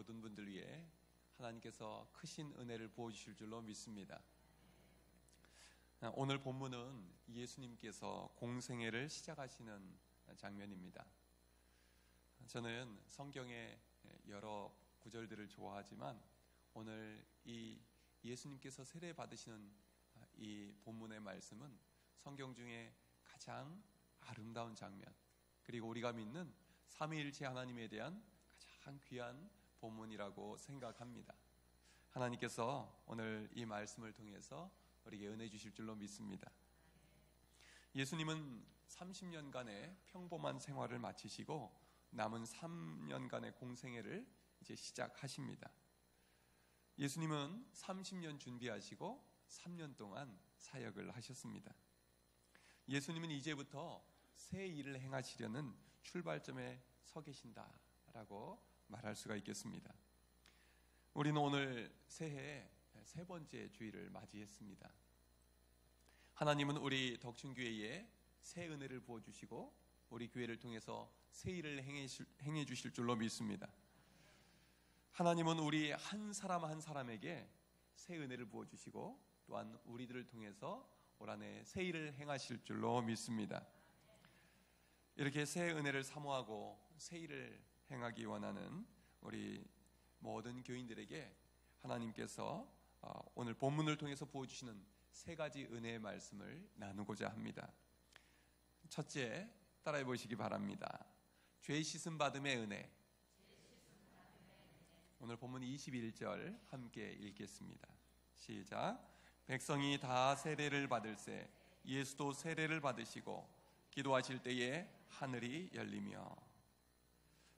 모든 분들 위해 하나님께서 크신 은혜를 부어주실 줄로 믿습니다. 오늘 본문은 예수님께서 공생애를 시작하시는 장면입니다. 저는 성경의 여러 구절들을 좋아하지만 오늘 이 예수님께서 세례 받으시는 이 본문의 말씀은 성경 중에 가장 아름다운 장면, 그리고 우리가 믿는 삼위일체 하나님에 대한 가장 귀한 본문이라고 생각합니다. 하나님께서 오늘 이 말씀을 통해서 우리에게 은혜 주실 줄로 믿습니다. 예수님은 30년간의 평범한 생활을 마치시고 남은 3년간의 공생애를 이제 시작하십니다. 예수님은 30년 준비하시고 3년 동안 사역을 하셨습니다. 예수님은 이제부터 새 일을 행하시려는 출발점에 서 계신다라고 말할 수가 있겠습니다. 우리는 오늘 새해 세 번째 주일을 맞이했습니다. 하나님은 우리 덕춘교회에 새 은혜를 부어주시고 우리 교회를 통해서 새 일을 행해 주실 줄로 믿습니다. 하나님은 우리 한 사람 한 사람에게 새 은혜를 부어주시고 또한 우리들을 통해서 올 한해 새 일을 행하실 줄로 믿습니다. 이렇게 새 은혜를 사모하고 새 일을 행하기 원하는 우리 모든 교인들에게 하나님께서 오늘 본문을 통해서 부어주시는 세 가지 은혜의 말씀을 나누고자 합니다. 첫째, 따라해 보시기 바랍니다. 죄 씻음 받음의 은혜. 오늘 본문 21절 함께 읽겠습니다. 시작. 백성이 다 세례를 받을새 예수도 세례를 받으시고 기도하실 때에 하늘이 열리며.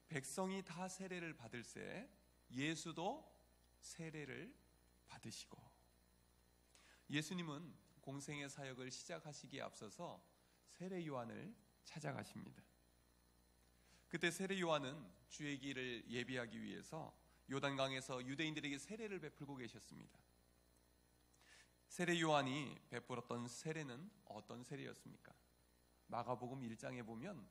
백성이 다 세례를 받을새 예수도 세례를 받으시고. 예수님은 공생의 사역을 시작하시기에 앞서서 세례 요한을 찾아가십니다. 그때 세례 요한은 주의 길을 예비하기 위해서 요단강에서 유대인들에게 세례를 베풀고 계셨습니다. 세례 요한이 베풀었던 세례는 어떤 세례였습니까? 마가복음 1장에 보면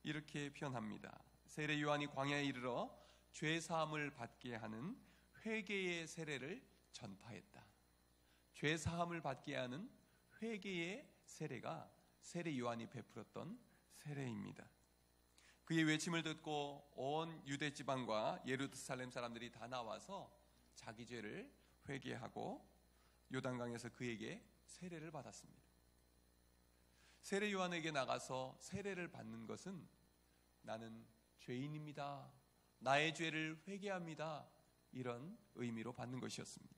이렇게 표현합니다. 세례 요한이 광야에 이르러 죄 사함을 받게 하는 회개의 세례를 전파했다. 죄 사함을 받게 하는 회개의 세례가 세례 요한이 베풀었던 세례입니다. 그의 외침을 듣고 온 유대 지방과 예루살렘 사람들이 다 나와서 자기 죄를 회개하고 요단강에서 그에게 세례를 받았습니다. 세례 요한에게 나가서 세례를 받는 것은 나는 죄인입니다, 나의 죄를 회개합니다, 이런 의미로 받는 것이었습니다.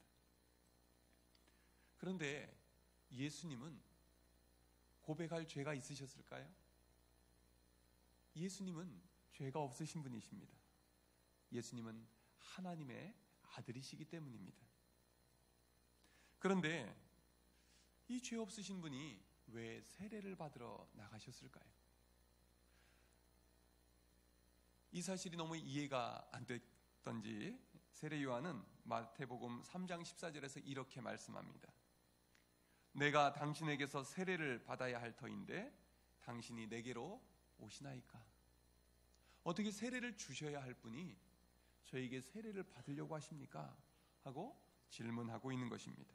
그런데 예수님은 고백할 죄가 있으셨을까요? 예수님은 죄가 없으신 분이십니다. 예수님은 하나님의 아들이시기 때문입니다. 그런데 이 죄 없으신 분이 왜 세례를 받으러 나가셨을까요? 이 사실이 너무 이해가 안 됐던지 세례 요한은 마태복음 3장 14절에서 이렇게 말씀합니다. 내가 당신에게서 세례를 받아야 할 터인데 당신이 내게로 오시나이까? 어떻게 세례를 주셔야 할 분이 저에게 세례를 받으려고 하십니까? 하고 질문하고 있는 것입니다.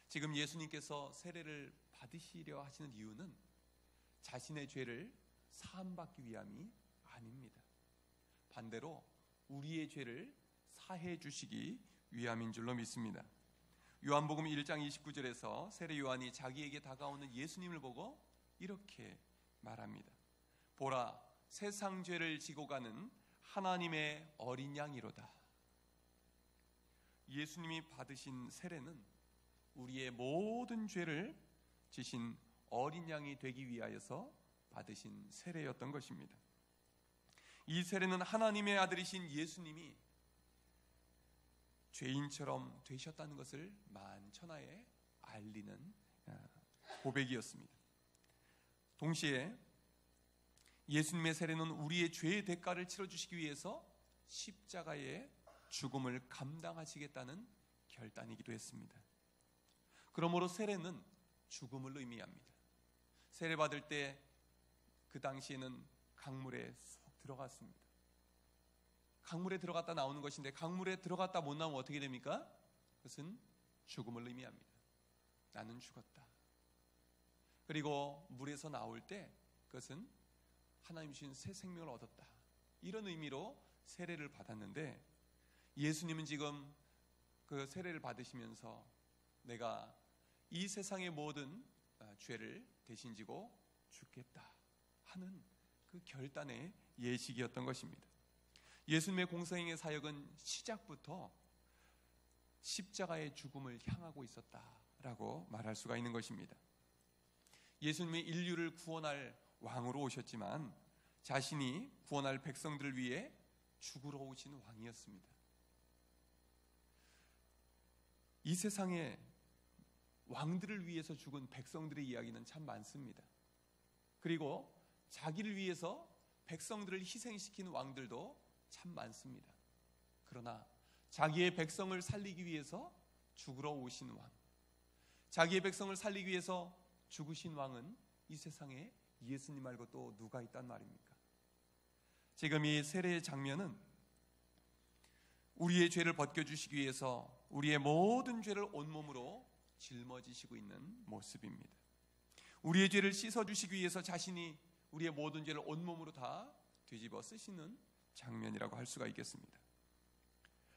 지금 예수님께서 세례를 받으시려 하시는 이유는 자신의 죄를 사함받기 위함이 아닙니다. 반대로 우리의 죄를 사해 주시기 위함인 줄로 믿습니다. 요한복음 1장 29절에서 세례 요한이 자기에게 다가오는 예수님을 보고 이렇게 말합니다. 보라, 세상 죄를 지고 가는 하나님의 어린 양이로다. 예수님이 받으신 세례는 우리의 모든 죄를 지신 어린 양이 되기 위하여서 받으신 세례였던 것입니다. 이 세례는 하나님의 아들이신 예수님이 죄인처럼 되셨다는 것을 만천하에 알리는 고백이었습니다. 동시에 예수님의 세례는 우리의 죄의 대가를 치러주시기 위해서 십자가의 죽음을 감당하시겠다는 결단이기도 했습니다. 그러므로 세례는 죽음을 의미합니다. 세례 받을 때 그 당시에는 강물에 쏙 들어갔습니다. 강물에 들어갔다 나오는 것인데 강물에 들어갔다 못 나오면 어떻게 됩니까? 그것은 죽음을 의미합니다. 나는 죽었다. 그리고 물에서 나올 때 그것은 하나님 주신 새 생명을 얻었다. 이런 의미로 세례를 받았는데 예수님은 지금 그 세례를 받으시면서 내가 이 세상의 모든 죄를 대신 지고 죽겠다 하는 그 결단의 예식이었던 것입니다. 예수님의 공생의 사역은 시작부터 십자가의 죽음을 향하고 있었다라고 말할 수가 있는 것입니다. 예수님이 인류를 구원할 왕으로 오셨지만 자신이 구원할 백성들을 위해 죽으러 오신 왕이었습니다. 이 세상에 왕들을 위해서 죽은 백성들의 이야기는 참 많습니다. 그리고 자기를 위해서 백성들을 희생시킨 왕들도 참 많습니다. 그러나 자기의 백성을 살리기 위해서 죽으러 오신 왕, 자기의 백성을 살리기 위해서 죽으신 왕은 이 세상에 예수님 말고 또 누가 있단 말입니까? 지금 이 세례의 장면은 우리의 죄를 벗겨주시기 위해서 우리의 모든 죄를 온몸으로 짊어지시고 있는 모습입니다. 우리의 죄를 씻어주시기 위해서 자신이 우리의 모든 죄를 온몸으로 다 뒤집어 쓰시는 장면이라고 할 수가 있겠습니다.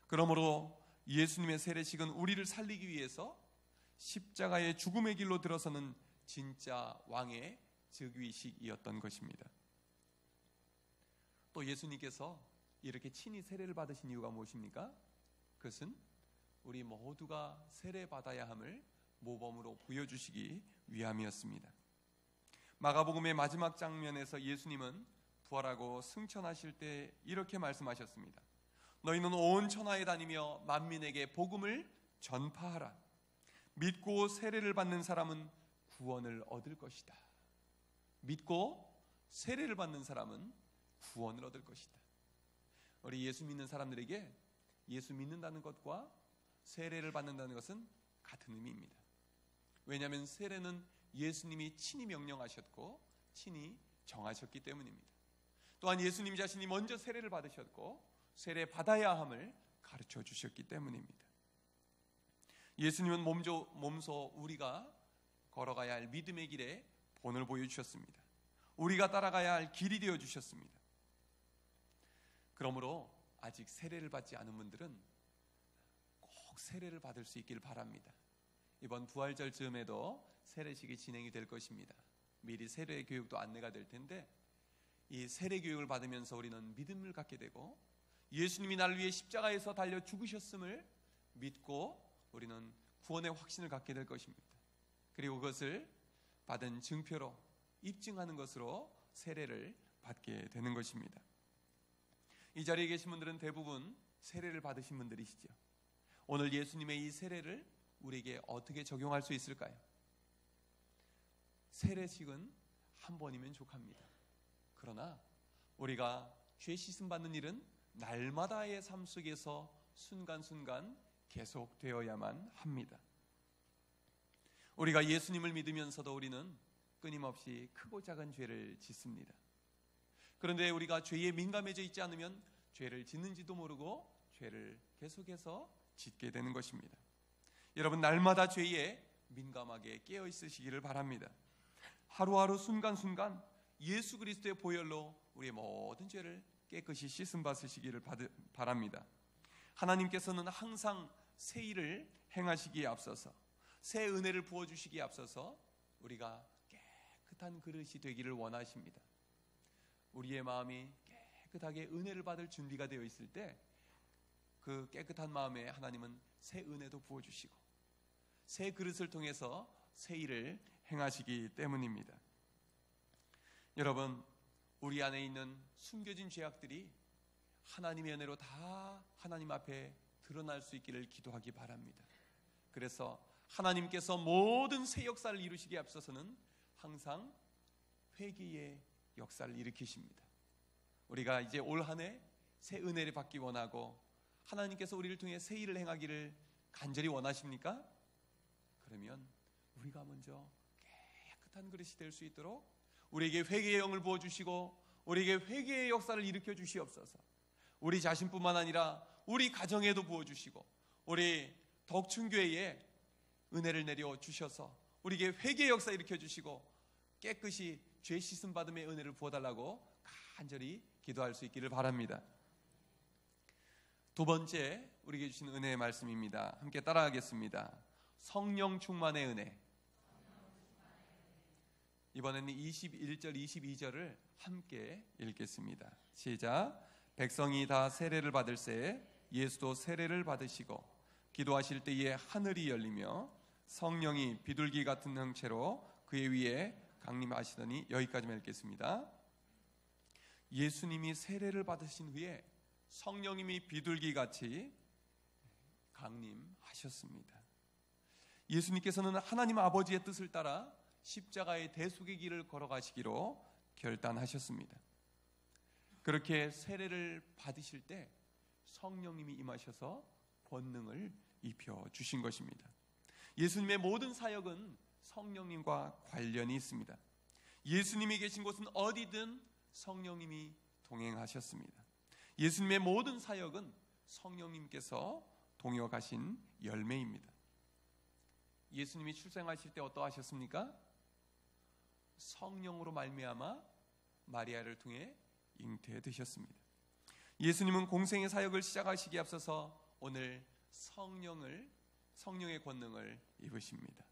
그러므로 예수님의 세례식은 우리를 살리기 위해서 십자가의 죽음의 길로 들어서는 진짜 왕의 즉위식이었던 것입니다. 또 예수님께서 이렇게 친히 세례를 받으신 이유가 무엇입니까? 그것은 우리 모두가 세례받아야 함을 모범으로 보여주시기 위함이었습니다. 마가복음의 마지막 장면에서 예수님은 부활하고 승천하실 때 이렇게 말씀하셨습니다. 너희는 온 천하에 다니며 만민에게 복음을 전파하라. 믿고 세례를 받는 사람은 구원을 얻을 것이다. 믿고 세례를 받는 사람은 구원을 얻을 것이다. 우리 예수 믿는 사람들에게 예수 믿는다는 것과 세례를 받는다는 것은 같은 의미입니다. 왜냐하면 세례는 예수님이 친히 명령하셨고 친히 정하셨기 때문입니다. 또한 예수님 자신이 먼저 세례를 받으셨고 세례 받아야 함을 가르쳐 주셨기 때문입니다. 예수님은 몸소 우리가 걸어가야 할 믿음의 길에 본을 보여주셨습니다. 우리가 따라가야 할 길이 되어주셨습니다. 그러므로 아직 세례를 받지 않은 분들은 꼭 세례를 받을 수 있길 바랍니다. 이번 부활절 즈음에도 세례식이 진행이 될 것입니다. 미리 세례 교육도 안내가 될 텐데 이 세례 교육을 받으면서 우리는 믿음을 갖게 되고 예수님이 나를 위해 십자가에서 달려 죽으셨음을 믿고 우리는 구원의 확신을 갖게 될 것입니다. 그리고 그것을 받은 증표로 입증하는 것으로 세례를 받게 되는 것입니다. 이 자리에 계신 분들은 대부분 세례를 받으신 분들이시죠. 오늘 예수님의 이 세례를 우리에게 어떻게 적용할 수 있을까요? 세례식은 한 번이면 족합니다. 그러나 우리가 죄 씻음 받는 일은 날마다의 삶 속에서 순간순간 계속되어야만 합니다. 우리가 예수님을 믿으면서도 우리는 끊임없이 크고 작은 죄를 짓습니다. 그런데 우리가 죄에 민감해져 있지 않으면 죄를 짓는지도 모르고 죄를 계속해서 짓게 되는 것입니다. 여러분 날마다 죄에 민감하게 깨어 있으시기를 바랍니다. 하루하루 순간순간 예수 그리스도의 보혈로 우리의 모든 죄를 깨끗이 씻음 받으시기를 바랍니다. 하나님께서는 항상 새 일을 행하시기에 앞서서 새 은혜를 부어주시기에 앞서서 우리가 깨끗한 그릇이 되기를 원하십니다. 우리의 마음이 깨끗하게 은혜를 받을 준비가 되어 있을 때 그 깨끗한 마음에 하나님은 새 은혜도 부어주시고 새 그릇을 통해서 새 일을 행하시기 때문입니다. 여러분 우리 안에 있는 숨겨진 죄악들이 하나님의 은혜로 다 하나님 앞에 드러날 수 있기를 기도하기 바랍니다. 그래서 하나님께서 모든 새 역사를 이루시기에 앞서서는 항상 회개의 역사를 일으키십니다. 우리가 이제 올 한 해 새 은혜를 받기 원하고 하나님께서 우리를 통해 새 일을 행하기를 간절히 원하십니까? 그러면 우리가 먼저 깨끗한 그릇이 될 수 있도록 우리에게 회개의 영을 부어주시고 우리에게 회개의 역사를 일으켜 주시옵소서. 우리 자신뿐만 아니라 우리 가정에도 부어주시고 우리 덕춘교회에 은혜를 내려 주셔서 우리에게 회개의 역사 일으켜 주시고 깨끗이 죄 씻음 받음의 은혜를 부어달라고 간절히 기도할 수 있기를 바랍니다. 두 번째 우리에게 주신 은혜의 말씀입니다. 함께 따라하겠습니다. 성령 충만의 은혜. 이번에는 21절 22절을 함께 읽겠습니다. 시작. 백성이 다 세례를 받을새 예수도 세례를 받으시고 기도하실 때에 하늘이 열리며 성령이 비둘기 같은 형체로 그의 위에 강림하시더니, 여기까지만 읽겠습니다. 예수님이 세례를 받으신 후에 성령님이 비둘기같이 강림하셨습니다. 예수님께서는 하나님 아버지의 뜻을 따라 십자가의 대속의 길을 걸어가시기로 결단하셨습니다. 그렇게 세례를 받으실 때 성령님이 임하셔서 권능을 입혀 주신 것입니다. 예수님의 모든 사역은 성령님과 관련이 있습니다. 예수님이 계신 곳은 어디든 성령님이 동행하셨습니다. 예수님의 모든 사역은 성령님께서 동여 가신 열매입니다. 예수님이 출생하실 때 어떠하셨습니까? 성령으로 말미암아 마리아를 통해 잉태되셨습니다. 예수님은 공생의 사역을 시작하시기에 앞서서 오늘 성령의 권능을 입으십니다.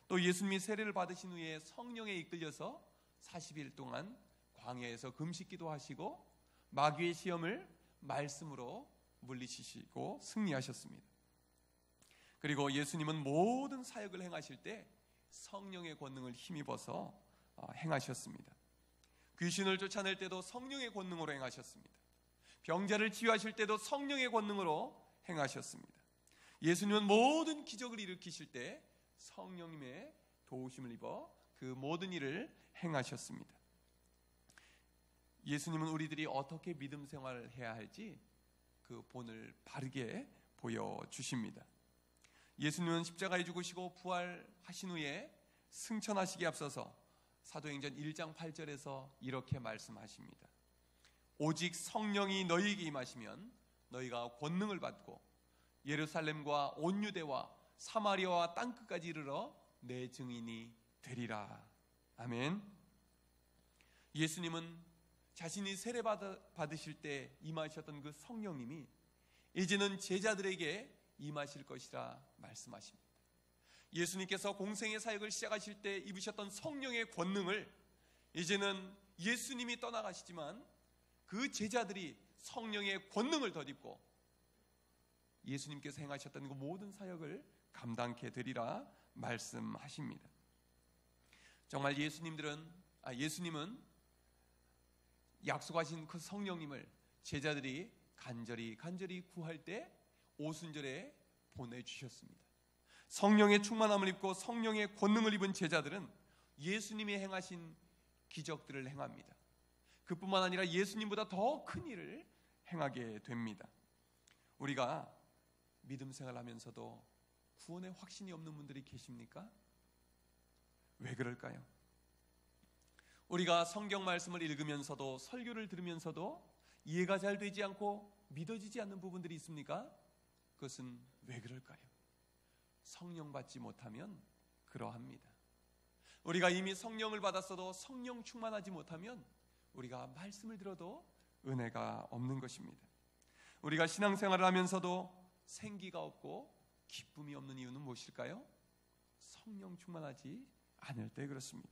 또 예수님이 세례를 받으신 후에 성령에 이끌려서 40일 동안 광야에서 금식기도 하시고 마귀의 시험을 말씀으로 물리치시고 승리하셨습니다. 그리고 예수님은 모든 사역을 행하실 때 성령의 권능을 힘입어서 행하셨습니다. 귀신을 쫓아낼 때도 성령의 권능으로 행하셨습니다. 병자를 치유하실 때도 성령의 권능으로 행하셨습니다. 예수님은 모든 기적을 일으키실 때 성령님의 도우심을 입어 그 모든 일을 행하셨습니다. 예수님은 우리들이 어떻게 믿음 생활을 해야 할지 그 본을 바르게 보여주십니다. 예수님은 십자가에 죽으시고 부활하신 후에 승천하시기에 앞서서 사도행전 1장 8절에서 이렇게 말씀하십니다. 오직 성령이 너희에게 임하시면 너희가 권능을 받고 예루살렘과 온 유대와 사마리아와 땅끝까지 이르러 내 증인이 되리라. 아멘. 예수님은 자신이 세례 받으실 때 임하셨던 그 성령님이 이제는 제자들에게 임하실 것이라 말씀하십니다. 예수님께서 공생의 사역을 시작하실 때 입으셨던 성령의 권능을 이제는 예수님이 떠나가시지만 그 제자들이 성령의 권능을 덧입고 예수님께서 행하셨던 그 모든 사역을 감당케 되리라 말씀하십니다. 정말 예수님은 약속하신 그 성령님을 제자들이 간절히 구할 때 오순절에 보내주셨습니다. 성령의 충만함을 입고 성령의 권능을 입은 제자들은 예수님이 행하신 기적들을 행합니다. 그뿐만 아니라 예수님보다 더 큰 일을 행하게 됩니다. 우리가 믿음 생활하면서도 구원의 확신이 없는 분들이 계십니까? 왜 그럴까요? 우리가 성경 말씀을 읽으면서도 설교를 들으면서도 이해가 잘 되지 않고 믿어지지 않는 부분들이 있습니까? 그것은 왜 그럴까요? 성령 받지 못하면 그러합니다. 우리가 이미 성령을 받았어도 성령 충만하지 못하면 우리가 말씀을 들어도 은혜가 없는 것입니다. 우리가 신앙생활을 하면서도 생기가 없고 기쁨이 없는 이유는 무엇일까요? 성령 충만하지 않을 때 그렇습니다.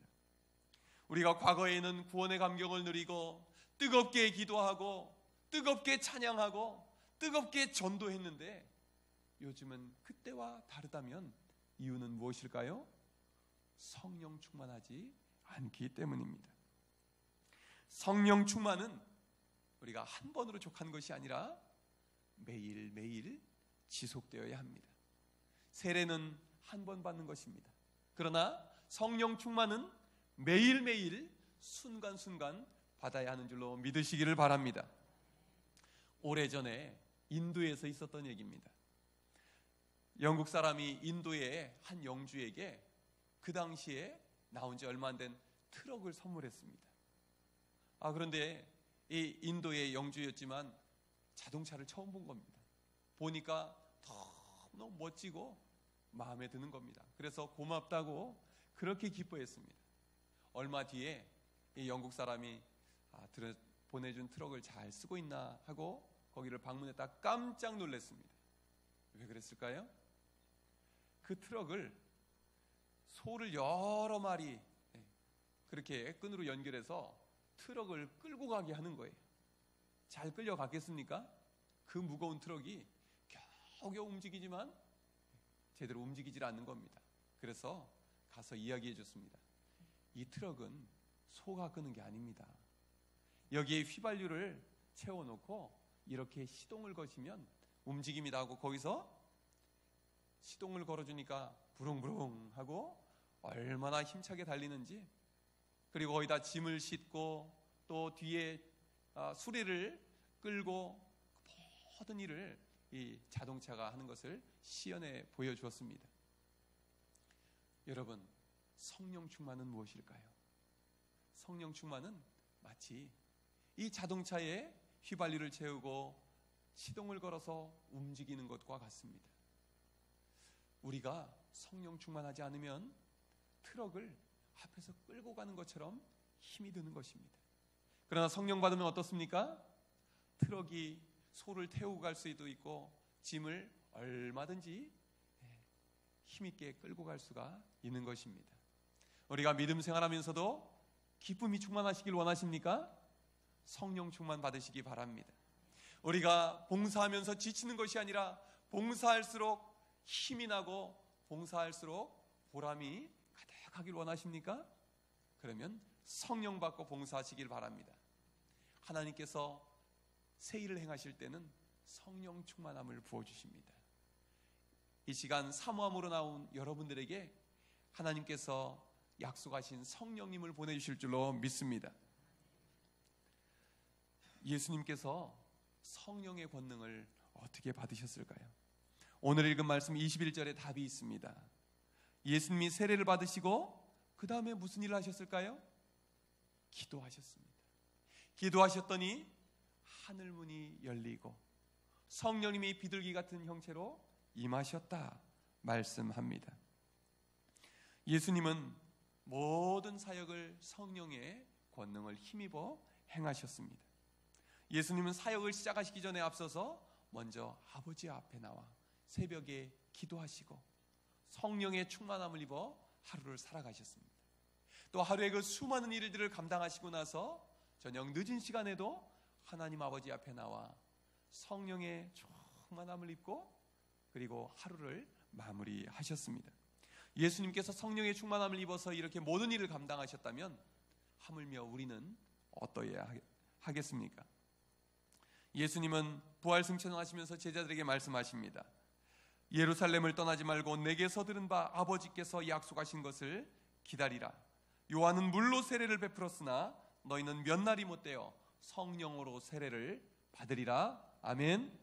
우리가 과거에는 구원의 감격을 누리고 뜨겁게 기도하고 뜨겁게 찬양하고 뜨겁게 전도했는데 요즘은 그때와 다르다면 이유는 무엇일까요? 성령 충만하지 않기 때문입니다. 성령 충만은 우리가 한 번으로 족한 것이 아니라 매일매일 지속되어야 합니다. 세례는 한 번 받는 것입니다. 그러나 성령 충만은 매일매일 순간순간 받아야 하는 줄로 믿으시기를 바랍니다. 오래전에 인도에서 있었던 얘기입니다. 영국 사람이 인도의 한 영주에게 그 당시에 나온 지 얼마 안 된 트럭을 선물했습니다. 그런데 이 인도의 영주였지만 자동차를 처음 본 겁니다. 보니까 너무 멋지고 마음에 드는 겁니다. 그래서 고맙다고 그렇게 기뻐했습니다. 얼마 뒤에 이 영국 사람이 보내준 트럭을 잘 쓰고 있나 하고 거기를 방문했다 깜짝 놀랐습니다. 왜 그랬을까요? 그 트럭을 소를 여러 마리 그렇게 끈으로 연결해서 트럭을 끌고 가게 하는 거예요. 잘 끌려가겠습니까? 그 무거운 트럭이 겨우겨우 움직이지만 제대로 움직이질 않는 겁니다. 그래서 가서 이야기해 줬습니다. 이 트럭은 소가 끄는 게 아닙니다. 여기에 휘발유를 채워놓고 이렇게 시동을 거시면 움직입니다 하고 거기서 시동을 걸어주니까 부릉부릉 하고 얼마나 힘차게 달리는지, 그리고 거기다 짐을 싣고 또 뒤에 수레를 끌고 모든 일을 이 자동차가 하는 것을 시연해 보여주었습니다. 여러분, 성령 충만은 무엇일까요? 성령 충만은 마치 이 자동차에 휘발유를 채우고 시동을 걸어서 움직이는 것과 같습니다. 우리가 성령 충만하지 않으면 트럭을 앞에서 끌고 가는 것처럼 힘이 드는 것입니다. 그러나 성령 받으면 어떻습니까? 트럭이 소를 태우고 갈 수도 있고 짐을 얼마든지 힘있게 끌고 갈 수가 있는 것입니다. 우리가 믿음 생활하면서도 기쁨이 충만하시길 원하십니까? 성령 충만 받으시기 바랍니다. 우리가 봉사하면서 지치는 것이 아니라 봉사할수록 힘이 나고 봉사할수록 보람이 가득하길 원하십니까? 그러면 성령 받고 봉사하시길 바랍니다. 하나님께서 새 일을 행하실 때는 성령 충만함을 부어주십니다. 이 시간 사모함으로 나온 여러분들에게 하나님께서 약속하신 성령님을 보내주실 줄로 믿습니다. 예수님께서 성령의 권능을 어떻게 받으셨을까요? 오늘 읽은 말씀 21절에 답이 있습니다. 예수님이 세례를 받으시고 그 다음에 무슨 일을 하셨을까요? 기도하셨습니다. 기도하셨더니 하늘문이 열리고 성령님이 비둘기 같은 형체로 임하셨다 말씀합니다. 예수님은 모든 사역을 성령의 권능을 힘입어 행하셨습니다. 예수님은 사역을 시작하시기 전에 앞서서 먼저 아버지 앞에 나와 새벽에 기도하시고 성령의 충만함을 입어 하루를 살아가셨습니다. 또 하루에 그 수많은 일들을 감당하시고 나서 저녁 늦은 시간에도 하나님 아버지 앞에 나와 성령의 충만함을 입고 그리고 하루를 마무리하셨습니다. 예수님께서 성령의 충만함을 입어서 이렇게 모든 일을 감당하셨다면 하물며 우리는 어떠해야 하겠습니까? 예수님은 부활 승천하시면서 제자들에게 말씀하십니다. 예루살렘을 떠나지 말고 내게서 들은 바 아버지께서 약속하신 것을 기다리라. 요한은 물로 세례를 베풀었으나 너희는 몇 날이 못되어 성령으로 세례를 받으리라. 아멘.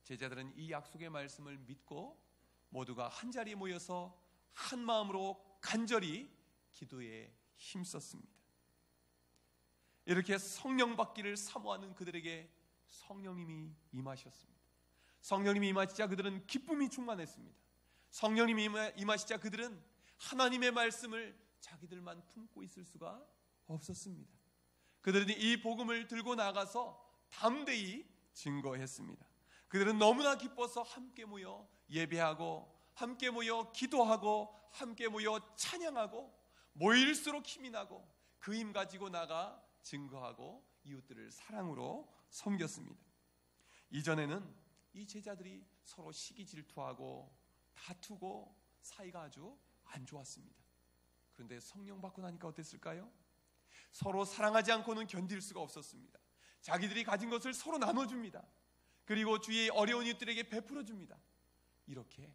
제자들은 이 약속의 말씀을 믿고 모두가 한자리에 모여서 한 마음으로 간절히 기도에 힘썼습니다. 이렇게 성령 받기를 사모하는 그들에게 성령님이 임하셨습니다. 성령님이 임하시자 그들은 기쁨이 충만했습니다. 성령님이 임하시자 그들은 하나님의 말씀을 자기들만 품고 있을 수가 없었습니다. 그들은 이 복음을 들고 나가서 담대히 증거했습니다. 그들은 너무나 기뻐서 함께 모여 예배하고 함께 모여 기도하고 함께 모여 찬양하고 모일수록 힘이 나고 그 힘 가지고 나가 증거하고 이웃들을 사랑으로 섬겼습니다. 이전에는 이 제자들이 서로 시기 질투하고 다투고 사이가 아주 안 좋았습니다. 그런데 성령 받고 나니까 어땠을까요? 서로 사랑하지 않고는 견딜 수가 없었습니다. 자기들이 가진 것을 서로 나눠줍니다. 그리고 주위의 어려운 이웃들에게 베풀어줍니다. 이렇게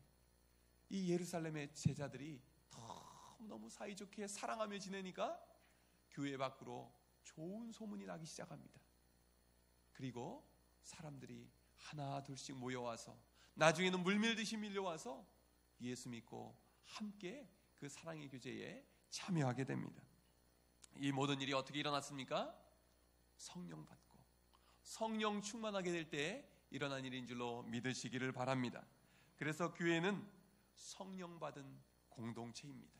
이 예루살렘의 제자들이 너무 사이좋게 사랑하며 지내니까 교회 밖으로 좋은 소문이 나기 시작합니다. 그리고 사람들이 하나 둘씩 모여와서 나중에는 물밀듯이 밀려와서 예수 믿고 함께 그 사랑의 교제에 참여하게 됩니다. 이 모든 일이 어떻게 일어났습니까? 성령 받고 성령 충만하게 될 때 일어난 일인 줄로 믿으시기를 바랍니다. 그래서 교회는 성령 받은 공동체입니다.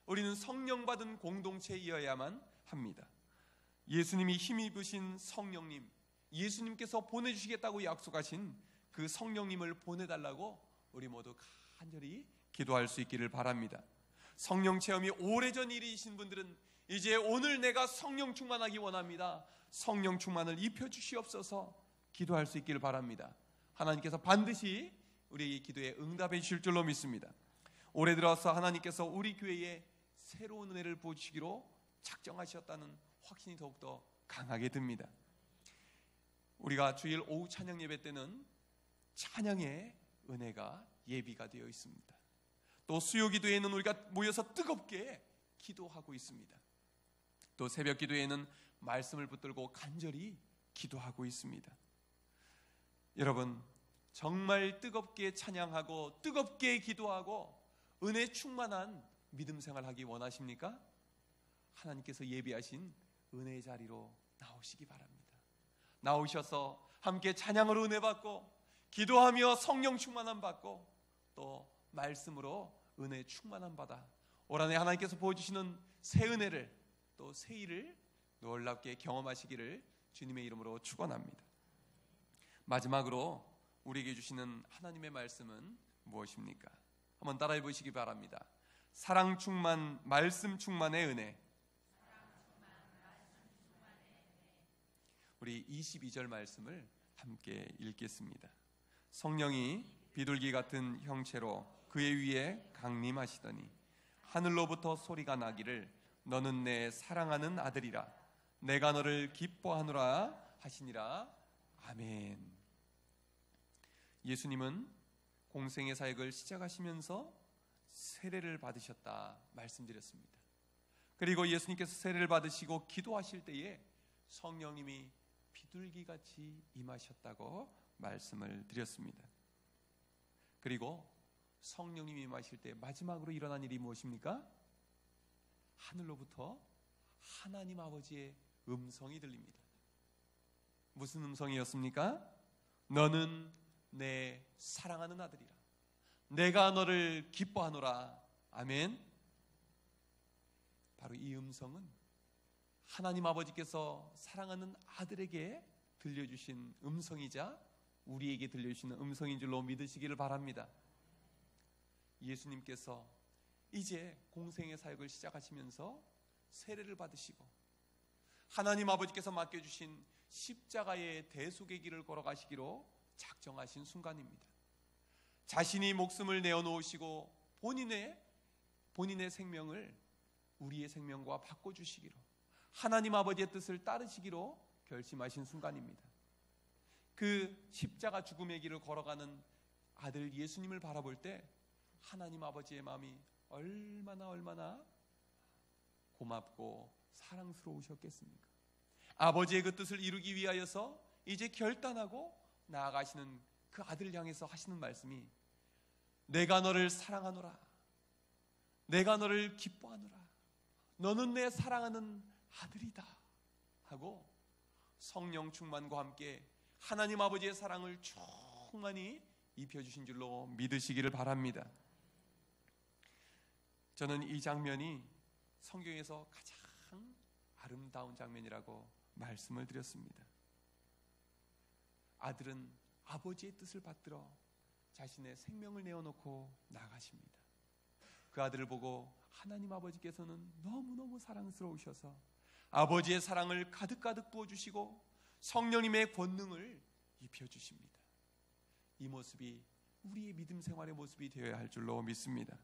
우리는 성령 받은 공동체이어야만 합니다. 예수님이 힘입으신 성령님, 예수님께서 보내주시겠다고 약속하신 그 성령님을 보내달라고 우리 모두 간절히 기도할 수 있기를 바랍니다. 성령 체험이 오래전 일이신 분들은 이제 오늘 내가 성령 충만하기 원합니다. 성령 충만을 입혀주시옵소서 기도할 수 있기를 바랍니다. 하나님께서 반드시 우리의 기도에 응답해 주실 줄로 믿습니다. 올해 들어서 하나님께서 우리 교회에 새로운 은혜를 부어주시기로 작정하셨다는 확신이 더욱더 강하게 듭니다. 우리가 주일 오후 찬양 예배 때는 찬양의 은혜가 예비가 되어 있습니다. 또 수요 기도에는 우리가 모여서 뜨겁게 기도하고 있습니다. 또 새벽 기도에는 말씀을 붙들고 간절히 기도하고 있습니다. 여러분, 정말 뜨겁게 찬양하고 뜨겁게 기도하고 은혜 충만한 믿음 생활하기 원하십니까? 하나님께서 예비하신 은혜의 자리로 나오시기 바랍니다. 나오셔서 함께 찬양으로 은혜 받고 기도하며 성령 충만함 받고 또 말씀으로 은혜 충만함 받아 올 한해 하나님께서 보여주시는 새 은혜를 또 새 일을 놀랍게 경험하시기를 주님의 이름으로 축원합니다. 마지막으로 우리에게 주시는 하나님의 말씀은 무엇입니까? 한번 따라해 보시기 바랍니다. 사랑 충만, 말씀 충만의 은혜. 우리 22절 말씀을 함께 읽겠습니다. 성령이 비둘기 같은 형체로 그의 위에 강림하시더니 하늘로부터 소리가 나기를 너는 내 사랑하는 아들이라 내가 너를 기뻐하노라 하시니라. 아멘. 예수님은 공생의 사역을 시작하시면서 세례를 받으셨다 말씀드렸습니다. 그리고 예수님께서 세례를 받으시고 기도하실 때에 성령님이 비둘기같이 임하셨다고 말씀을 드렸습니다. 그리고 성령님이 임하실 때 마지막으로 일어난 일이 무엇입니까? 하늘로부터 하나님 아버지의 음성이 들립니다. 무슨 음성이었습니까? 너는 내 사랑하는 아들이라 내가 너를 기뻐하노라. 아멘. 바로 이 음성은 하나님 아버지께서 사랑하는 아들에게 들려주신 음성이자 우리에게 들려주시는 음성인 줄로 믿으시기를 바랍니다. 예수님께서 이제 공생의 사역을 시작하시면서 세례를 받으시고 하나님 아버지께서 맡겨주신 십자가의 대속의 길을 걸어가시기로 작정하신 순간입니다. 자신이 목숨을 내어놓으시고 본인의 생명을 우리의 생명과 바꿔주시기로 하나님 아버지의 뜻을 따르시기로 결심하신 순간입니다. 그 십자가 죽음의 길을 걸어가는 아들 예수님을 바라볼 때 하나님 아버지의 마음이 얼마나 고맙고 사랑스러우셨겠습니까? 아버지의 그 뜻을 이루기 위하여서 이제 결단하고 나아가시는 그 아들을 향해서 하시는 말씀이 내가 너를 사랑하노라 내가 너를 기뻐하노라 너는 내 사랑하는 아들이다 하고 성령 충만과 함께 하나님 아버지의 사랑을 충만히 입혀주신 줄로 믿으시기를 바랍니다. 저는 이 장면이 성경에서 가장 아름다운 장면이라고 말씀을 드렸습니다. 아들은 아버지의 뜻을 받들어 자신의 생명을 내어놓고 나가십니다. 그 아들을 보고 하나님 아버지께서는 너무너무 사랑스러우셔서 아버지의 사랑을 가득가득 부어주시고 성령님의 권능을 입혀주십니다. 이 모습이 우리의 믿음 생활의 모습이 되어야 할 줄로 믿습니다.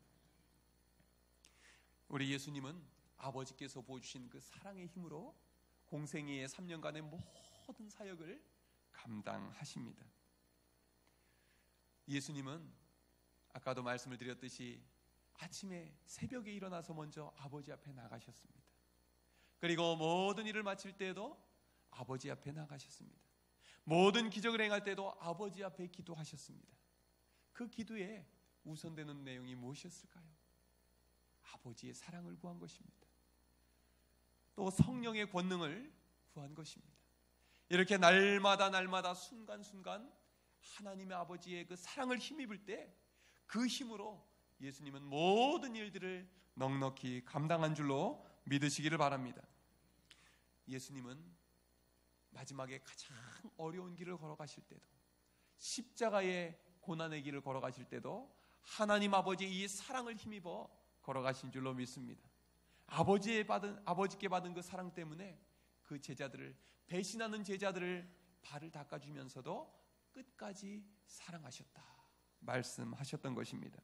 우리 예수님은 아버지께서 보여주신 그 사랑의 힘으로 공생애의 3년간의 모든 사역을 감당하십니다. 예수님은 아까도 말씀을 드렸듯이 아침에 새벽에 일어나서 먼저 아버지 앞에 나가셨습니다. 그리고 모든 일을 마칠 때에도 아버지 앞에 나가셨습니다. 모든 기적을 행할 때도 아버지 앞에 기도하셨습니다. 그 기도에 우선되는 내용이 무엇이었을까요? 아버지의 사랑을 구한 것입니다. 또 성령의 권능을 구한 것입니다. 이렇게 날마다 순간순간 하나님의 아버지의 그 사랑을 힘입을 때 그 힘으로 예수님은 모든 일들을 넉넉히 감당한 줄로 믿으시기를 바랍니다. 예수님은 마지막에 가장 어려운 길을 걸어가실 때도, 십자가의 고난의 길을 걸어가실 때도 하나님 아버지의 이 사랑을 힘입어 걸어가신 줄로 믿습니다. 아버지께 받은 그 사랑 때문에 그 제자들을, 배신하는 제자들을 발을 닦아주면서도 끝까지 사랑하셨다 말씀하셨던 것입니다.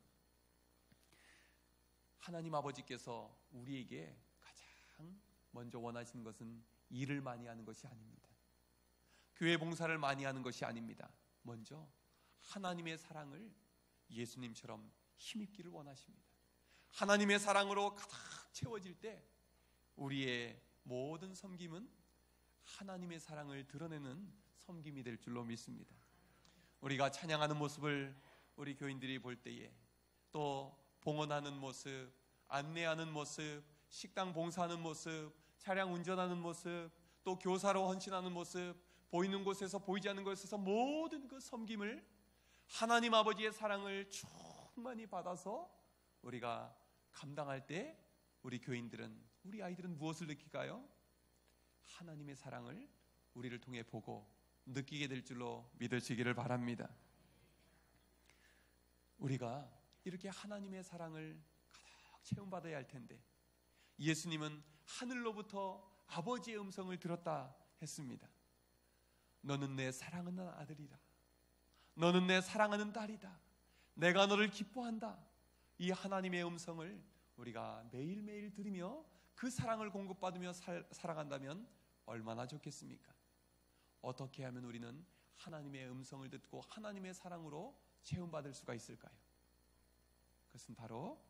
하나님 아버지께서 우리에게 가장 먼저 원하시는 것은 일을 많이 하는 것이 아닙니다. 교회 봉사를 많이 하는 것이 아닙니다. 먼저 하나님의 사랑을 예수님처럼 힘입기를 원하십니다. 하나님의 사랑으로 가득 채워질 때 우리의 모든 섬김은 하나님의 사랑을 드러내는 섬김이 될 줄로 믿습니다. 우리가 찬양하는 모습을 우리 교인들이 볼 때에, 또 봉헌하는 모습, 안내하는 모습, 식당 봉사하는 모습, 차량 운전하는 모습, 또 교사로 헌신하는 모습, 보이는 곳에서 보이지 않는 곳에서 모든 그 섬김을 하나님 아버지의 사랑을 충만히 받아서 우리가 감당할 때 우리 교인들은, 우리 아이들은 무엇을 느낄까요? 하나님의 사랑을 우리를 통해 보고 느끼게 될 줄로 믿으시기를 바랍니다. 우리가 이렇게 하나님의 사랑을 가득 체험받아야 할 텐데, 예수님은 하늘로부터 아버지의 음성을 들었다 했습니다. 너는 내 사랑하는 아들이다. 너는 내 사랑하는 딸이다. 내가 너를 기뻐한다. 이 하나님의 음성을 우리가 매일매일 들으며 그 사랑을 공급받으며 살아간다면 얼마나 좋겠습니까? 어떻게 하면 우리는 하나님의 음성을 듣고 하나님의 사랑으로 체험받을 수가 있을까요? 그것은 바로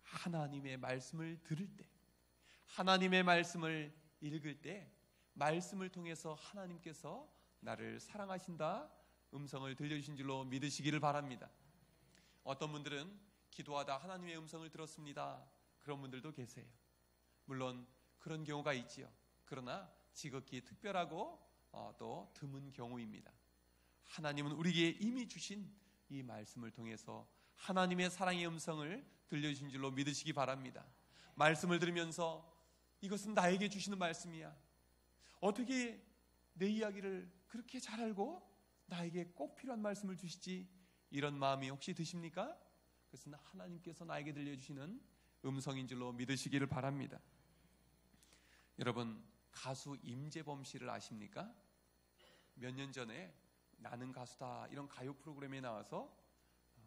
하나님의 말씀을 들을 때, 하나님의 말씀을 읽을 때, 말씀을 통해서 하나님께서 나를 사랑하신다 음성을 들려주신 줄로 믿으시기를 바랍니다. 어떤 분들은 기도하다 하나님의 음성을 들었습니다, 그런 분들도 계세요. 물론 그런 경우가 있지요. 그러나 지극히 특별하고 또 드문 경우입니다. 하나님은 우리에게 이미 주신 이 말씀을 통해서 하나님의 사랑의 음성을 들려주신 줄로 믿으시기 바랍니다. 말씀을 들으면서 이것은 나에게 주시는 말씀이야, 어떻게 내 이야기를 그렇게 잘 알고 나에게 꼭 필요한 말씀을 주시지, 이런 마음이 혹시 드십니까? 그것은 하나님께서 나에게 들려주시는 음성인 줄로 믿으시기를 바랍니다. 여러분, 가수 임재범 씨를 아십니까? 몇 년 전에 나는 가수다 이런 가요 프로그램에 나와서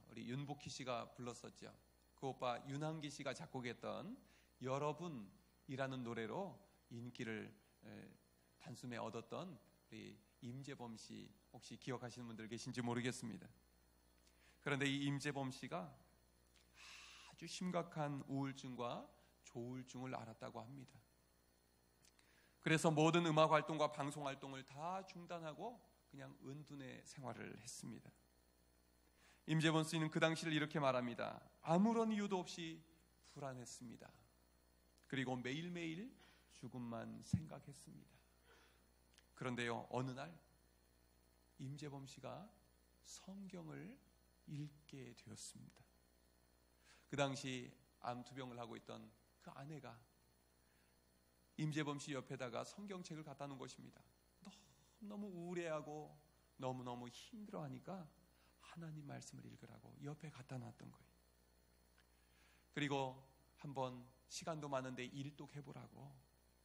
우리 윤복희 씨가 불렀었죠. 그 오빠 윤한기 씨가 작곡했던 여러분이라는 노래로 인기를 단숨에 얻었던 우리 임재범 씨, 혹시 기억하시는 분들 계신지 모르겠습니다. 그런데 이 임재범 씨가 아주 심각한 우울증과 조울증을 앓았다고 합니다. 그래서 모든 음악 활동과 방송 활동을 다 중단하고 그냥 은둔의 생활을 했습니다. 임재범 씨는 그 당시를 이렇게 말합니다. 아무런 이유도 없이 불안했습니다. 그리고 매일매일 죽음만 생각했습니다. 그런데요, 어느 날 임재범 씨가 성경을 읽게 되었습니다. 그 당시 암투병을 하고 있던 그 아내가 임재범 씨 옆에다가 성경책을 갖다 놓은 것입니다. 너무 우울해하고 너무너무 힘들어하니까 하나님 말씀을 읽으라고 옆에 갖다 놨던 거예요. 그리고 한번 시간도 많은데 일독해보라고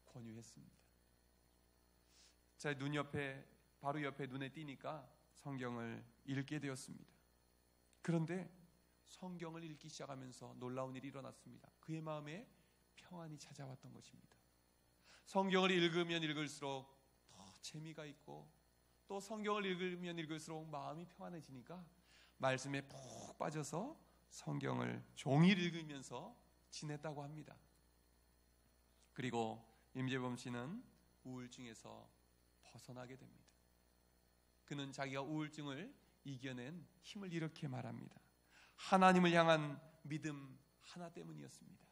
권유했습니다. 제 눈 옆에, 바로 옆에 눈에 띄니까 성경을 읽게 되었습니다. 그런데 성경을 읽기 시작하면서 놀라운 일이 일어났습니다. 그의 마음에 평안이 찾아왔던 것입니다. 성경을 읽으면 읽을수록 더 재미가 있고, 또 성경을 읽으면 읽을수록 마음이 평안해지니까 말씀에 푹 빠져서 성경을 종일 읽으면서 지냈다고 합니다. 그리고 임재범 씨는 우울증에서 벗어나게 됩니다. 그는 자기가 우울증을 이겨낸 힘을 이렇게 말합니다. 하나님을 향한 믿음 하나 때문이었습니다.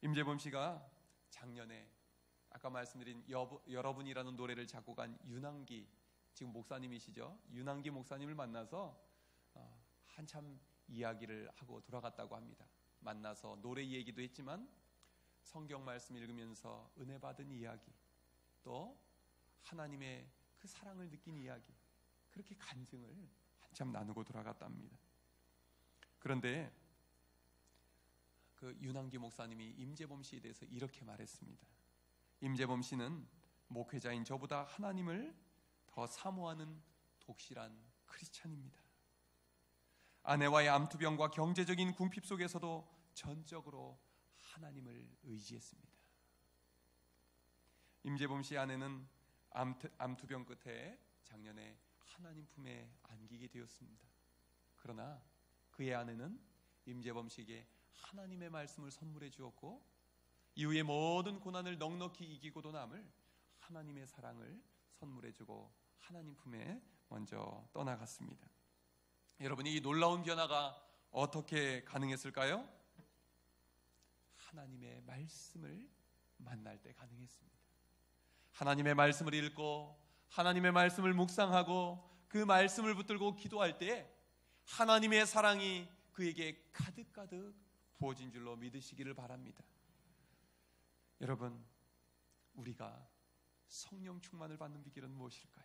임재범 씨가 작년에 아까 말씀드린 여러분이라는 노래를 작곡한 윤항기, 지금 목사님이시죠? 윤항기 목사님을 만나서 한참 이야기를 하고 돌아갔다고 합니다. 만나서 노래 얘기도 했지만 성경 말씀 읽으면서 은혜 받은 이야기, 또 하나님의 그 사랑을 느낀 이야기, 그렇게 간증을 한참 나누고 돌아갔답니다. 그런데 그 윤항기 목사님이 임재범 씨에 대해서 이렇게 말했습니다. 임재범 씨는 목회자인 저보다 하나님을 더 사모하는 독실한 크리스찬입니다. 아내와의 암투병과 경제적인 궁핍 속에서도 전적으로 하나님을 의지했습니다. 임재범 씨 아내는 암투병 끝에 작년에 하나님 품에 안기게 되었습니다. 그러나 그의 아내는 임재범 씨에게 하나님의 말씀을 선물해 주었고, 이후의 모든 고난을 넉넉히 이기고도 남을 하나님의 사랑을 선물해 주고 하나님 품에 먼저 떠나갔습니다. 여러분, 이 놀라운 변화가 어떻게 가능했을까요? 하나님의 말씀을 만날 때 가능했습니다. 하나님의 말씀을 읽고 하나님의 말씀을 묵상하고 그 말씀을 붙들고 기도할 때 하나님의 사랑이 그에게 가득가득 부어진 줄로 믿으시기를 바랍니다. 여러분, 우리가 성령 충만을 받는 비결은 무엇일까요?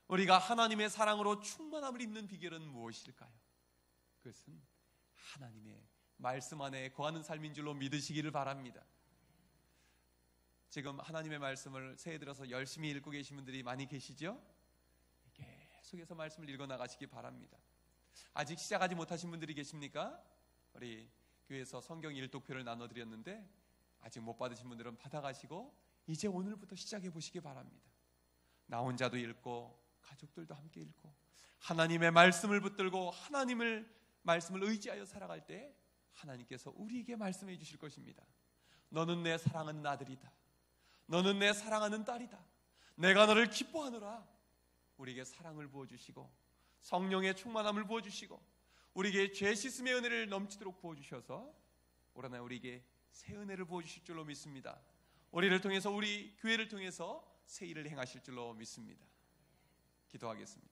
우리가 하나님의 사랑으로 충만함을 입는 비결은 무엇일까요? 그것은 하나님의 말씀 안에 거하는 삶인 줄로 믿으시기를 바랍니다. 지금 하나님의 말씀을 새해 들어서 열심히 읽고 계신 분들이 많이 계시죠? 계속해서 말씀을 읽어 나가시기 바랍니다. 아직 시작하지 못하신 분들이 계십니까? 우리 교회에서 성경 일독표를 나눠드렸는데 아직 못 받으신 분들은 받아가시고 이제 오늘부터 시작해 보시기 바랍니다. 나 혼자도 읽고 가족들도 함께 읽고 하나님의 말씀을 붙들고 하나님을 말씀을 의지하여 살아갈 때 하나님께서 우리에게 말씀해 주실 것입니다. 너는 내 사랑하는 아들이다. 너는 내 사랑하는 딸이다. 내가 너를 기뻐하노라. 우리에게 사랑을 부어주시고 성령의 충만함을 부어주시고 우리에게 죄 씻음의 은혜를 넘치도록 부어주셔서 올해나 우리에게 새 은혜를 부어주실 줄로 믿습니다. 우리를 통해서, 우리 교회를 통해서 새 일을 행하실 줄로 믿습니다. 기도하겠습니다.